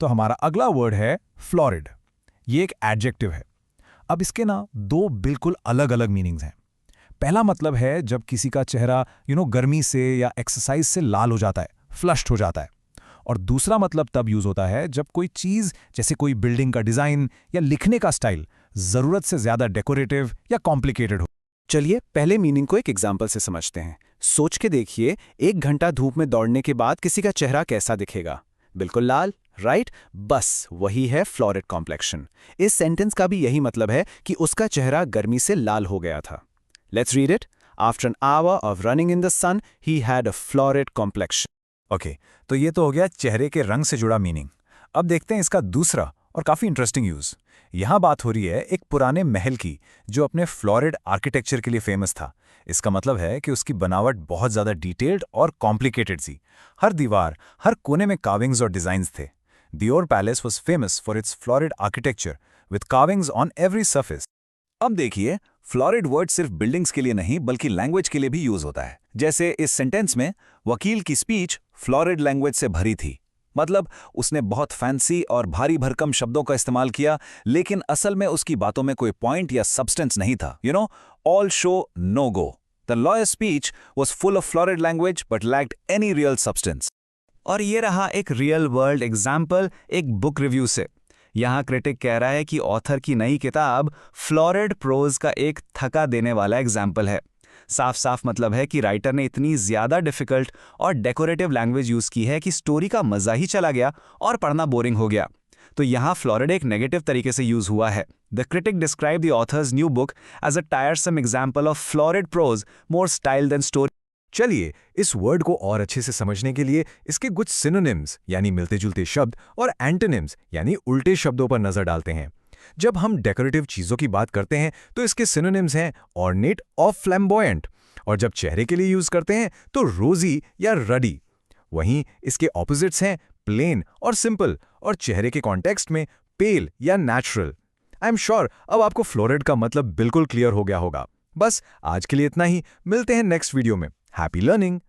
तो हमारा अगला वर्ड है फ्लोरिड। ये एक एडजेक्टिव है। अब इसके ना दो बिल्कुल अलग अलग मीनिंग्स हैं। पहला मतलब है जब किसी का चेहरा गर्मी से या एक्सरसाइज से लाल हो जाता है, फ्लश्ड हो जाता है। और दूसरा मतलब तब यूज होता है जब कोई चीज, जैसे कोई बिल्डिंग का डिजाइन या लिखने का स्टाइल, जरूरत से ज्यादा डेकोरेटिव या कॉम्प्लिकेटेड हो। चलिए पहले मीनिंग को एक एग्जाम्पल से समझते हैं। सोच के देखिए, 1 घंटा धूप में दौड़ने के बाद किसी का चेहरा कैसा दिखेगा? बिल्कुल लाल, राइट? बस वही है फ्लोरिड कॉम्प्लेक्शन। इस सेंटेंस का भी यही मतलब है कि उसका चेहरा गर्मी से लाल हो गया था। Let's read it. After an hour of running in the sun, he had a florid complexion. Okay, तो ये तो हो गया चेहरे के रंग से जुड़ा मीनिंग। अब देखते हैं इसका दूसरा और काफी इंटरेस्टिंग यूज। यहां बात हो रही है एक पुराने महल की जो अपने फ्लोरिड आर्किटेक्चर के लिए फेमस था। इसका मतलब है कि उसकी बनावट बहुत ज्यादा डिटेल्ड और कॉम्प्लिकेटेड थी। हर दीवार, हर कोने में कार्विंग्स और डिजाइन्स थे। दियोर palace was famous for its florid architecture with carvings on every surface. अब देखिए, फ्लोरिड वर्ड सिर्फ बिल्डिंग्स के लिए नहीं बल्कि लैंग्वेज के लिए भी यूज होता है। जैसे इस सेंटेंस में वकील की स्पीच फ्लोरिड लैंग्वेज से भरी थी। मतलब उसने बहुत फैंसी और भारी भरकम शब्दों का इस्तेमाल किया, लेकिन असल में उसकी बातों में कोई पॉइंट या सब्सटेंस नहीं था। All show no go. The lawyer speech was full of florid language but lacked any real substance. और ये रहा एक रियल वर्ल्ड एग्जाम्पल एक बुक रिव्यू से। यहाँ क्रिटिक कह रहा है कि ऑथर की नई किताब फ्लोरिड प्रोज का एक थका देने वाला एग्जाम्पल है। साफ साफ मतलब है कि राइटर ने इतनी ज्यादा डिफिकल्ट और डेकोरेटिव लैंग्वेज यूज की है कि स्टोरी का मजा ही चला गया और पढ़ना बोरिंग हो गया। तो यहाँ फ्लोरिड एक नेगेटिव तरीके से यूज हुआ है। The critic describe the author's new book as a tiresome example of florid prose, more style than story. चलिए इस वर्ड को और अच्छे से समझने के लिए इसके कुछ सिनोनिम्स यानी मिलते जुलते शब्द और एंटोनिम्स यानी उल्टे शब्दों पर नजर डालते हैं। जब हम डेकोरेटिव चीजों की बात करते हैं तो इसके सिनोनिम्स हैं ऑर्नेट और फ्लैम्बॉयंट, और जब चेहरे के लिए यूज करते हैं तो रोजी या रडी। वहीं इसके ऑपोजिट्स हैं प्लेन और सिंपल, और चेहरे के कॉन्टेक्स्ट में पेल या नेचुरल। आई एम श्योर अब आपको फ्लोरिड का मतलब बिल्कुल क्लियर हो गया होगा। बस आज के लिए इतना ही, मिलते हैं नेक्स्ट वीडियो में। Happy learning.